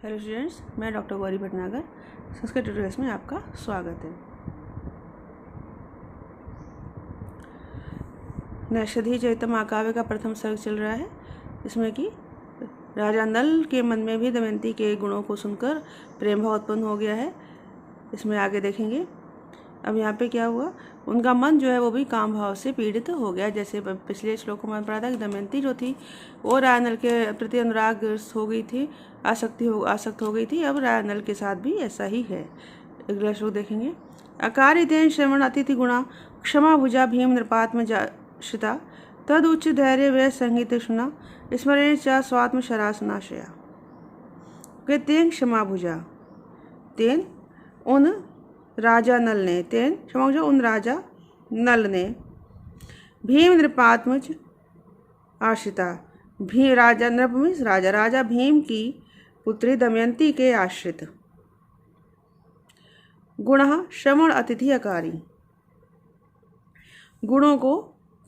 Hello students, मैं doctor Gauri Bhatnagar Sanskrit tutorials में आपका स्वागत है। नैषधि चरितम महाकाव्य का प्रथम सर्ग चल रहा है, इसमें कि राजा नल के मन में भी दमयंती के गुणों को सुनकर प्रेम भाव उत्पन्न हो गया है। इसमें आगे देखेंगे। अब यहाँ पे क्या हुआ, उनका मन जो है वो भी काम भाव से पीड़ित हो गया। जैसे पिछले श्लोकों में पढ़ा था कि दमयंती जो थी वो राजा नल के प्रति अनुराग हो गई थी, आसक्त हो गई थी। अब राजा नल के साथ भी ऐसा ही है। अगला श्लोक देखेंगे। अकारितेन श्रवण अतिथि गुणा क्षमा भुजा भीम नृपात्म श्रिता तद उच्च धैर्य व संगीत सुना स्मरण च स्वात्म शरासनाशया। तेन क्षमा भुजा, तेन उन राजा नल ने, तेन क्षमा भुजा उन राजा नल ने, भीम नृपात्मज आश्रिता, भी राजा नृप मीन्स राजा भीम की पुत्री दमयंती के आश्रित, गुण श्रवण अतिथि अकारी, गुणों को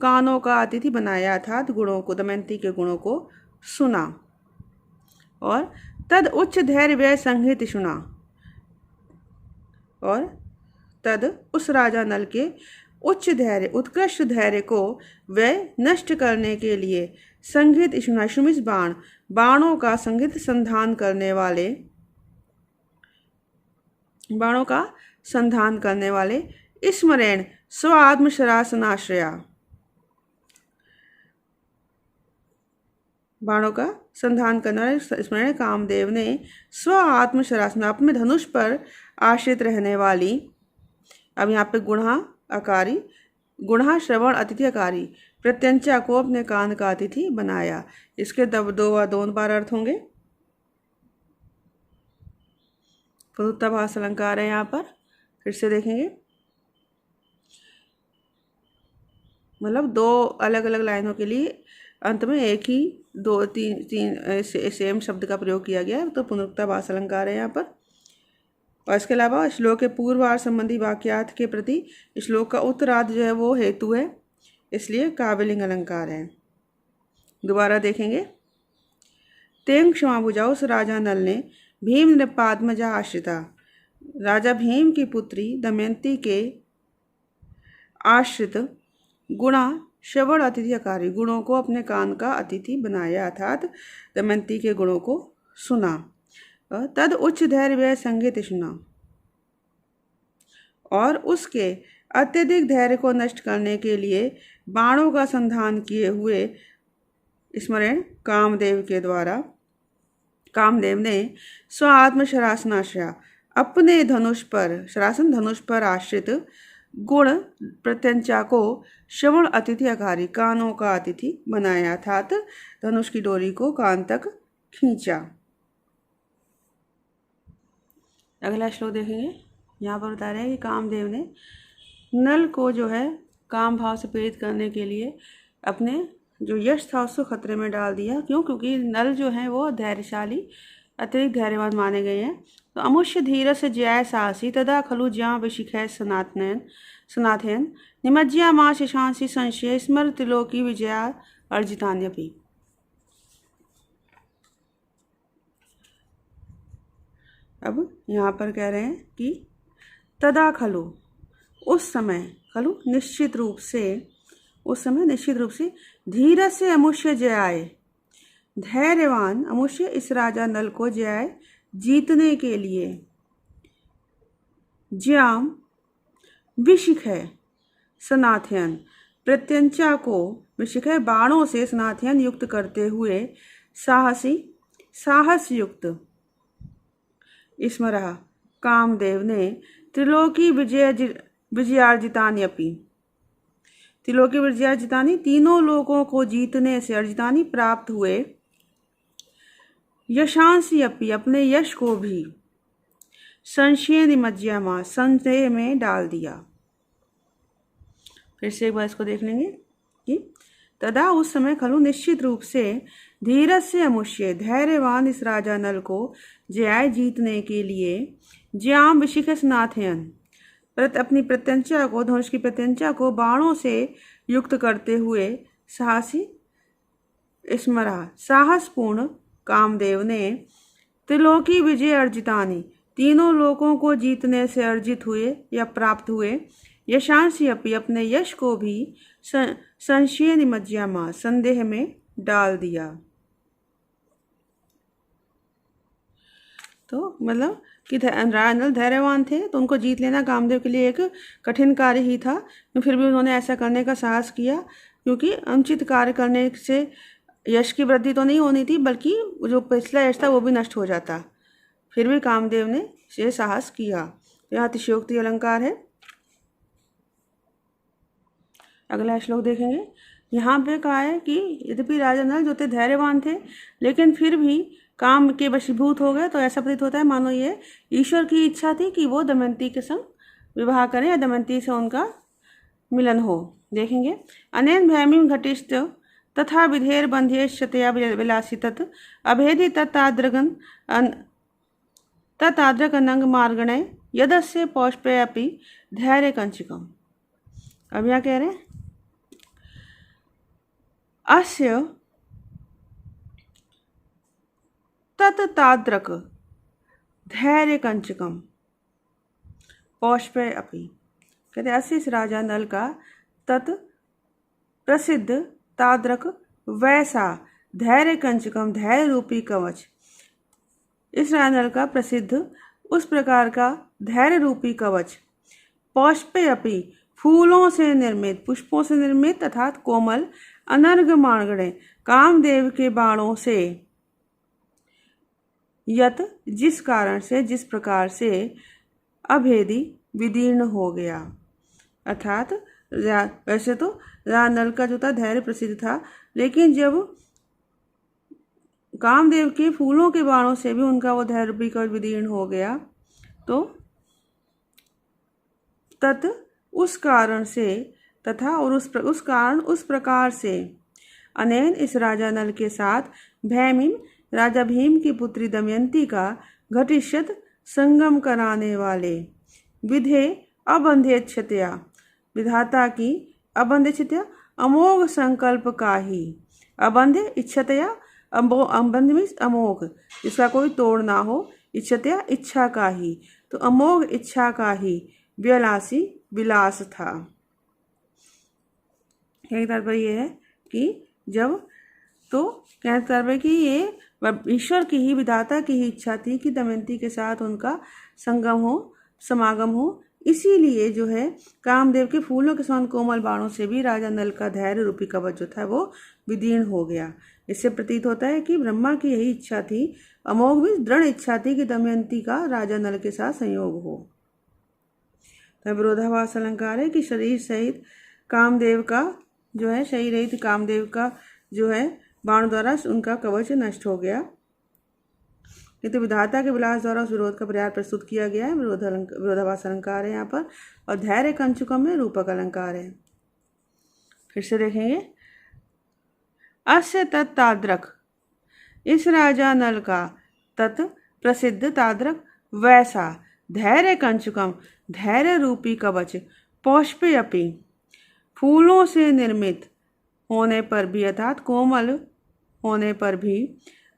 कानों का अतिथि बनाया, अर्थात गुणों को, दमयंती के गुणों को सुना, और तद उच्च धैर्य व संहित सुना, और तद उस राजा नल के उच्च धैर्य, उत्कृष्ट धैर्य को वह नष्ट करने के लिए संघित सुमिस बाण, बाणों का संघित संधान करने वाले, बाणों का संधान करने वाले स्मरण स्व आत्मशरासनाश्रया, बाणों का संधान करने वाले स्मरण कामदेव ने स्व आत्मशरासन, अपने धनुष पर आश्रित रहने वाली। अब यहाँ पे गुणा अकारी, गुणा श्रवण अतिथि अकारी, प्रत्यंचा को अपने कान का अतिथि बनाया। इसके दो बार अर्थ होंगे। पुनरुक्ताभास अलंकार है यहाँ पर, फिर से देखेंगे। मतलब दो अलग अलग लाइनों के लिए अंत में एक ही दो तीन सेम शब्द का प्रयोग किया गया है, तो पुनरुक्ताभास अलंकार है यहाँ पर। और इसके अलावा श्लोक के पूर्वार्ध संबंधी वाक्यार्थ के प्रति श्लोक का उत्तरार्ध जो है वो हेतु है, इसलिए काव्यलिंग अलंकार है। दोबारा देखेंगे। तें क्षमा भुजा उस राजा नल ने भीम नृपात्मजा आश्रिता, राजा भीम की पुत्री दमयंती के आश्रित, गुणा श्रवण अतिथि अकारी, गुणों को अपने कान का अतिथि बनाया, अर्थात दमयंती के गुणों को सुना, तद उच्च धैर्य व संगीत सुना, और उसके अत्यधिक धैर्य को नष्ट करने के लिए बाणों का संधान किए हुए स्मरण कामदेव के द्वारा, कामदेव ने स्व आत्म शरासनाश्रया, अपने धनुष पर, शरासन धनुष पर आश्रित गुण प्रत्यंचा को श्रवण अतिथि अकारी, कानों का अतिथि बनाया, अर्थात धनुष की डोरी को कान तक खींचा। अगला श्लोक देखेंगे। यहाँ पर बता रहे हैं कि कामदेव ने नल को जो है काम भाव से पीड़ित करने के लिए अपने जो यश था उसको खतरे में डाल दिया। क्यों? क्योंकि नल जो है वो धैर्यशाली, अतिरिक्त धैर्यवान माने गए हैं। तो अमुष्य धीर से जय साहसी तदा खलु ज्या विशिखै सनाथयन निमज्या माँ शिशांसी संशय स्मर त्रिलोकी विजया अर्जितान्यपि। अब यहाँ पर कह रहे हैं कि तदा खलु, उस समय, खलु निश्चित रूप से, उस समय निश्चित रूप से, धीरज से अमुष्य जयाए, धैर्यवान अमुष्य इस राजा नल को जयाए जीतने के लिए, ज्याम विशिख है सनाथयन, प्रत्यंचा को विशिख है बाणों से सनाथयन युक्त करते हुए, साहसी साहस युक्त, स्मरः कामदेव ने त्रिलोकी विजयार्जितानि अपि, त्रिलोकी विजयार्जितानि तीनों लोगों को जीतने से, अर्जितानि प्राप्त हुए, यशांसी अपि अपने यश को भी, संशय निमज्यामा संशय में डाल दिया। फिर से एक बार इसको देख लेंगे कि तदा उस समय खलु निश्चित रूप से, धीरज से अमुष्य धैर्यवान इस राजा नल को जय जीतने के लिए, ज्याम विशिख स्नाथयन अपनी प्रत्यंचा को, धनुष की प्रत्यंचा को बाणों से युक्त करते हुए, साहसी स्मरा साहसपूर्ण कामदेव ने त्रिलोकी विजय अर्जितानि, तीनों लोकों को जीतने से अर्जित हुए या प्राप्त हुए। यशांसी अपनी, अपने यश को भी संशय निमज्यामा, संदेह में डाल दिया। तो मतलब कि राजानल धैर्यवान थे, तो उनको जीत लेना कामदेव के लिए एक कठिन कार्य ही था, फिर भी उन्होंने ऐसा करने का साहस किया, क्योंकि अनुचित कार्य करने से यश की वृद्धि तो नहीं होनी थी, बल्कि जो पिछला यश था वो भी नष्ट हो जाता। फिर भी कामदेव ने ये साहस किया। यहाँ अतिशयोक्ति अलंकार है। अगला श्लोक देखेंगे। यहाँ पे कहा है कि यद्यपि राजा नल जो थे धैर्यवान थे, लेकिन फिर भी काम के वशीभूत हो गए। तो ऐसा प्रतीत होता है मानो ये ईश्वर की इच्छा थी कि वो दमयंती के संग विवाह करें या दमयंती से उनका मिलन हो। देखेंगे। अनेन भैमीं घटिष्ठ तथा विधेर बंध्येशतया विलासी तत् अभेदी तताद्रक अनंग मार्गणे यदस्य पौष्पे अपि धैर्य कंचकम। अब क्या कह रहे हैं? अस्य तताद्रक धैर्य कंचकम पौष्पे अपि, कहते अस्य इस राजा नल का तत् प्रसिद्ध ताद्रक वैसा धैर्य कंचकम, धैर्य रूपी कवच। इस राजा नल का प्रसिद्ध उस प्रकार का धैर्य रूपी कवच। पौष्पे अपि, फूलों से निर्मित, पुष्पों से निर्मित, तथा कोमल अनर्घ मार्गणे, कामदेव के बाणों से, यत जिस कारण से, जिस प्रकार से, अभेदी विदीर्ण हो गया। अर्थात वैसे तो राजा नल का जो था धैर्य प्रसिद्ध था, लेकिन जब कामदेव के फूलों के बाणों से भी उनका वो धैर्य रूपी कवच विदीर्ण हो गया, तो तत् उस कारण से, तथा और उस कारण उस प्रकार से, अनेन इस राजा नल के साथ, भैमीं राजा भीम की पुत्री दमयंती का घटिष्यत संगम कराने वाले, विधे अबंधेच्छतया, विधाता की अबंधेच्छतया अमोघ संकल्प का ही, अबंध इच्छतया, अबंध मीन्स अमोघ, जिसका कोई तोड़ ना हो, इच्छतया इच्छा का ही, तो अमोघ इच्छा का ही विलासी विलास था। कहने का तात्पर्य ये है कि जब, तो कहने का तात्पर्य कि ये ईश्वर की ही, विधाता की ही इच्छा थी कि दमयंती के साथ उनका संगम हो, समागम हो। इसीलिए जो है कामदेव के फूलों के समान कोमल बाणों से भी राजा नल का धैर्य रूपी कवच जो था वो विदीर्ण हो गया। इससे प्रतीत होता है कि ब्रह्मा की यही इच्छा थी, अमोघ भी दृढ़ इच्छा थी कि दमयंती का राजा नल के साथ संयोग हो। तब विरोधाभास अलंकार है कि शरीर सहित कामदेव का जो है, शरीर रहित कामदेव का जो है बाण द्वारा उनका कवच नष्ट हो गया। ये तो विधाता के विलास द्वारा उस विरोध का पर्याय प्रस्तुत किया गया है। विरोधाभास अलंकार है यहाँ पर, और धैर्य कंचुकम में रूपक अलंकार है। फिर से देखेंगे। अस्य तत्ताद्रक, इस राजा नल का, तत् प्रसिद्ध ताद्रक वैसा, धैर्य कंचुकम, धैर्य रूपी कवच, पौष्पे अपि, फूलों से निर्मित होने पर भी, अर्थात कोमल होने पर भी,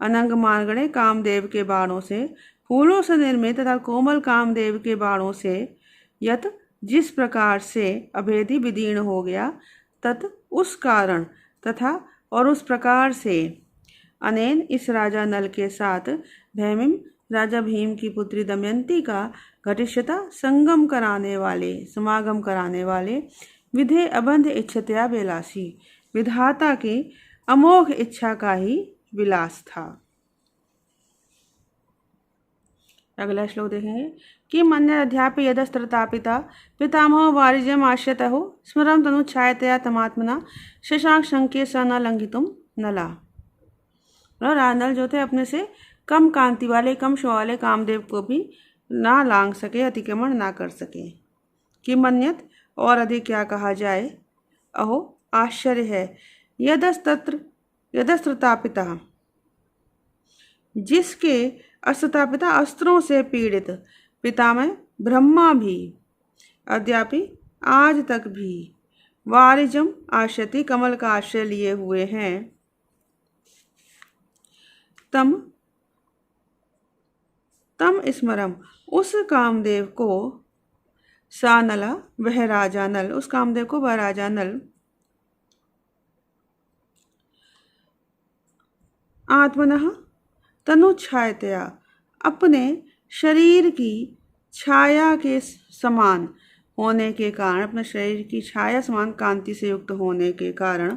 अनंग मार्गणे कामदेव के बाणों से, फूलों से निर्मित तथा कोमल कामदेव के बाणों से, यत जिस प्रकार से, अभेदी विदीर्ण हो गया, तत् उस कारण, तथा और उस प्रकार से, अनेन इस राजा नल के साथ, भैमीं राजा भीम की पुत्री दमयंती का घटिष्यता संगम कराने वाले, समागम कराने वाले, विधे अबंध इच्छतया विलासी, विधाता के अमोघ इच्छा का ही विलास था। अगला श्लोक देखेंगे कि मन्य अध्यापि यदस्त्रतापिता पितामहो वारिजम आश्यतहो स्मरम तनुच्छायतया तमात्मना शशांक शंके स न लंघितुम नला। और रानल जो थे अपने से कम कांति वाले, कम शो वाले कामदेव को भी ना लांघ सके, अतिक्रमण ना कर सके। कि मन्यत, और अधिक क्या कहा जाए, अहो आश्चर्य है, यदस्त्रतापिता, जिसके अस्त्रतापिता अस्त्रों से पीड़ित, पितामह ब्रह्मा भी, अद्यापि आज तक भी, वारिजम आश्यति कमल का आश्रय लिए हुए हैं, तम तम स्मरम, उस कामदेव को, सा नला, वह राजा नल, उस कामदेव को वह राजा नल, आत्मनः तनुच्छायतया, अपने शरीर की छाया के समान होने के कारण, अपने शरीर की छाया समान कांति से युक्त होने के कारण,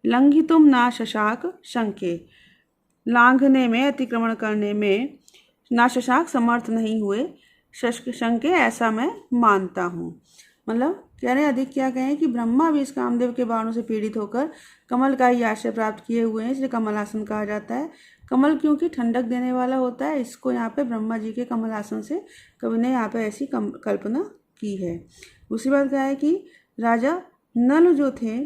लंघितुम ना शशाक शंके, लांघने में, अतिक्रमण करने में ना शशाक समर्थ नहीं हुए, शंके ऐसा मैं मानता हूँ। मतलब कह रहे अधिक क्या कहें कि ब्रह्मा भी इस कामदेव के बाणों से पीड़ित होकर कमल का ही आश्रय प्राप्त किए हुए हैं, इसलिए कमलासन कहा जाता है। कमल क्योंकि ठंडक देने वाला होता है, इसको यहाँ पे ब्रह्मा जी के कमलासन से कवि ने यहाँ पे ऐसी कल्पना की है। दूसरी बात क्या है कि राजा नल जो थे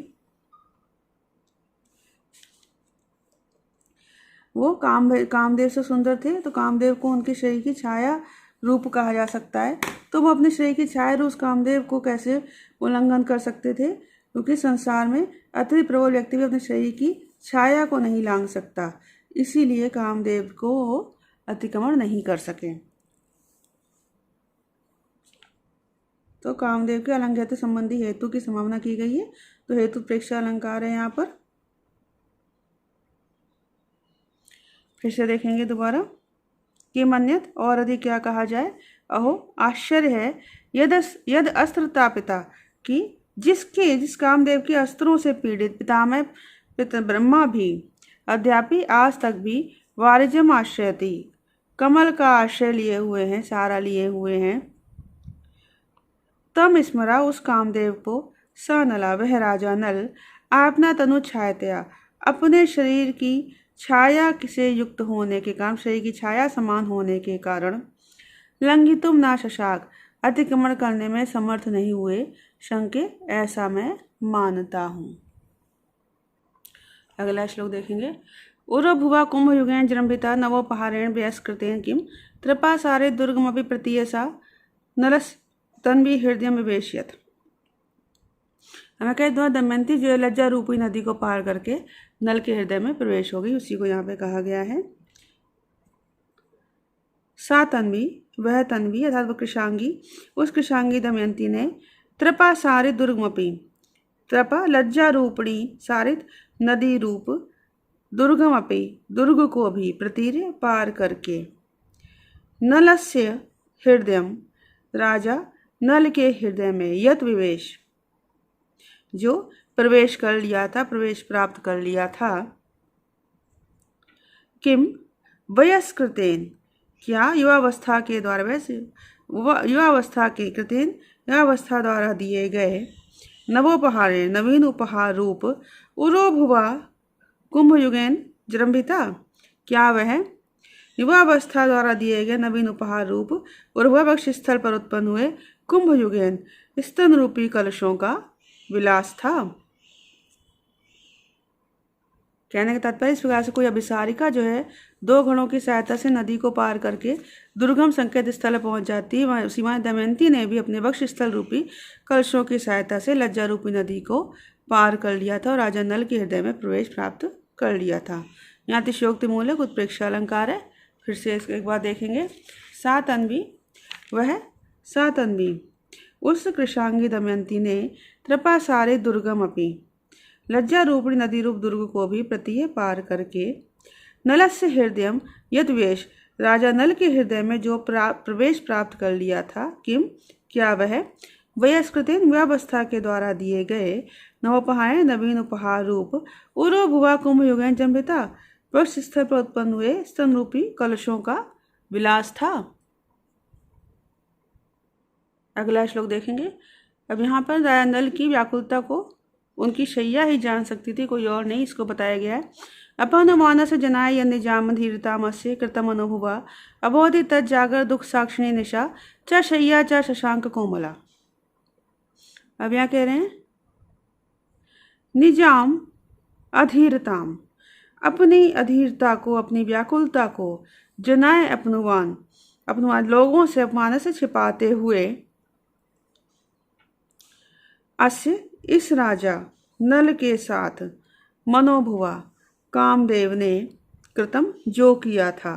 वो कामदेव से सुंदर थे, तो कामदेव को उनके शरीर की छाया रूप कहा जा सकता है। तो वो अपने शरीर की छाया रूप कामदेव को कैसे उल्लंघन कर सकते थे, क्योंकि संसार में अति प्रबल व्यक्ति भी अपने शरीर की छाया को नहीं लांघ सकता, इसीलिए कामदेव को अतिक्रमण नहीं कर सके। तो कामदेव के अलंघ्यता संबंधी हेतु की संभावना की गई है, तो हेतु प्रेक्ष्य अलंकार है यहाँ पर। फिर से देखेंगे दोबारा कि मन्यत, और अधिक क्या कहा जाए। अहो आश्चर्य है यद अस्त्र तापिता, कि जिस कामदेव के अस्त्रों से पीड़ित पितामह ब्रह्मा भी अद्यापि आज तक भी वारिजम आश्रयति, कमल का आश्रय लिए हुए हैं, सहारा लिए हुए हैं। तम स्मरा, उस कामदेव को, स नला, वह राजा नल, आपना तनु छायतया, अपने शरीर की छाया से युक्त होने के कारण, शरीर की छाया समान होने के कारण, लंघितुम ना शशाक, अतिक्रमण करने में समर्थ नहीं हुए, शंके ऐसा मैं मानता हूँ। अगला श्लोक देखेंगे। उरो भुवा कुंभ युगेन जृंभिता नवोपहारेण व्यस्कृतेन किम त्रिपासारे दुर्गमपि प्रतीयसा नलस तन्वी हृदय विवेश्यत। हमें कह दो दमयंती जो लज्जा रूपी नदी को पार करके नल के हृदय में प्रवेश हो गई, उसी को यहाँ पे कहा गया है। सा तन्वी, वह तन्वी अर्थात वह कृशांगी, उस कृशांगी दमयंती ने त्रिपा सारित दुर्गमपि, त्रिपा लज्जा रूपणी, सारित नदी रूप, दुर्गमपि दुर्ग को भी, प्रतीर्य पार करके, नलस्य हृदयम, राजा नल के हृदय में, यत विवेश, जो प्रवेश कर लिया था, प्रवेश प्राप्त कर लिया था। किम वयस्कृतेन, क्या युवावस्था के द्वारा, वैसे युवावस्था के कृतेन, युवावस्था द्वारा दिए गए, नवोपहारे, नवीन उपहार रूप, उरो भुवा कुंभ युगेन जृंभिता, क्या वह युवावस्था द्वारा दिए गए नवीन उपहार रूप उर्वा वक्ष स्थल पर उत्पन्न हुए कुंभ युगेन स्तन रूपी कलशों का विलास था। कहने का तात्पर्य इस प्रकार से कोई अभिसारिका जो है दो घड़ों की सहायता से नदी को पार करके दुर्गम संकेत स्थल पहुंच जाती है, उसी मां दमयंती ने भी अपने वक्ष स्थल रूपी कलशों की सहायता से लज्जा रूपी नदी को पार कर लिया था और राजा नल के हृदय में प्रवेश प्राप्त कर लिया था। यहाँ तिशयोक्ति मूलक उत्प्रेक्षा अलंकार है। फिर से एक बार देखेंगे। सात अन्वी, वह सात अन्वी उस कृशांगी दमयंती ने त्रिपा सारे दुर्गम अपी, लज्जा रूपणी नदी रूप दुर्ग को भी प्रतीय पार करके, नलस्य हृदयम यद्वेश, राजा नल के हृदय में जो प्रवेश प्राप्त कर लिया था। किम, क्या वह वयस्कृतेन व्यवस्था के द्वारा दिए गए नवोपहार नवीन उपहार रूप उरो भुवा कुंभ युगेन जंभिता, वक्ष स्थल पर उत्पन्न हुए स्तन रूपी कलशों का विलास था। अगला श्लोक देखेंगे। अब यहाँ पर राजा नल की व्याकुलता को उनकी शैया ही जान सकती थी, कोई और नहीं, इसको बताया गया है। अपन मानस जनाय निजाम धीरतामस्य कृतम अनुभुवा अबोधि तत् जागर दुख साक्षिणी निशा च शैया च शशांक कोमला। अब यहाँ कह रहे हैं निजाम अधीरताम, अपनी अधीरता को, अपनी व्याकुलता को, जनाए अपनुवान, अपनुवान लोगों से अपमान से छिपाते हुए, अस्य इस राजा नल के साथ मनोभुवा कामदेव ने कृतम जो किया था,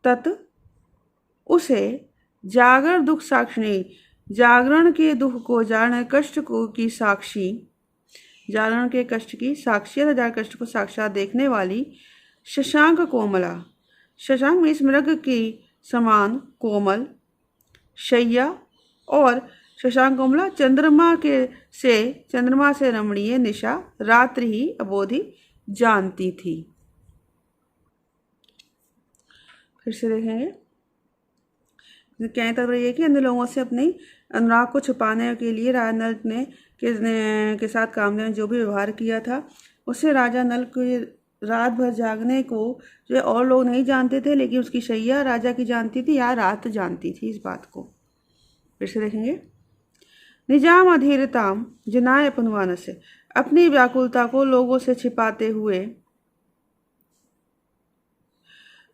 तत् उसे जागर दुख साक्षिणी, जागरण के दुख को जागरण कष्ट को की साक्षी, जागरण के कष्ट की साक्षी या जागरण कष्ट को साक्षात देखने वाली शशांक कोमला, शशांक में इस मृग की समान कोमल शैया और शशांक कोमला चंद्रमा से रमणीय निशा रात्रि ही अबोधी जानती थी। फिर से देखेंगे, कहने तात्पर्य कि अन्य लोगों से अपनी अनुराग को छुपाने के लिए राजा नल ने के साथ कामदेव ने जो भी व्यवहार किया था, उससे राजा नल के रात भर जागने को जो और लोग नहीं जानते थे, लेकिन उसकी शैया राजा की जानती थी या रात जानती थी इस बात को। फिर से देखेंगे, निजाम अधीरताम जिनाय अपनवान से, अपनी व्याकुलता को लोगों से छिपाते हुए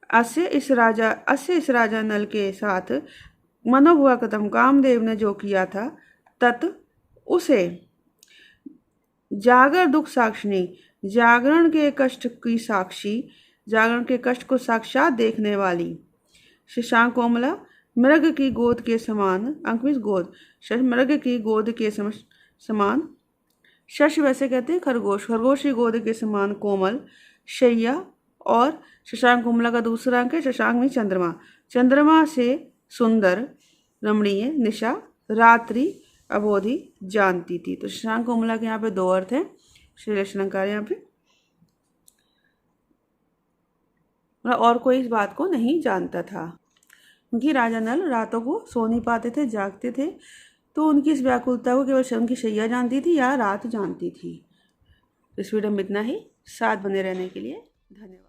अस्य इस राजा नल के साथ मनोभुआ कदम कामदेव ने जो किया था, तत् उसे जागर दुख साक्षिणी, जागरण के कष्ट की साक्षी, जागरण के कष्ट को साक्षात देखने वाली शशांक कोमला, मृग की गोद के समान, अंक में गोद, मृग की गोद के समान, शश वैसे कहते हैं खरगोश, खरगोश की गोद के समान कोमल शैया, और शशांक कोमला का दूसरा अंक है शशांक में चंद्रमा, चंद्रमा से सुंदर रमणीय निशा रात्रि अबोधी जानती थी। तो शशांक कोमला के यहाँ पे दो अर्थ हैं, श्रीलेशन अलंकार यहाँ पे, और कोई इस बात को नहीं जानता था, क्योंकि राजा नल रातों को सो नहीं पाते थे, जागते थे, तो उनकी इस व्याकुलता को केवल उनकी शैया जानती थी या रात जानती थी। इस वीडियो में इतना ही। साथ बने रहने के लिए धन्यवाद।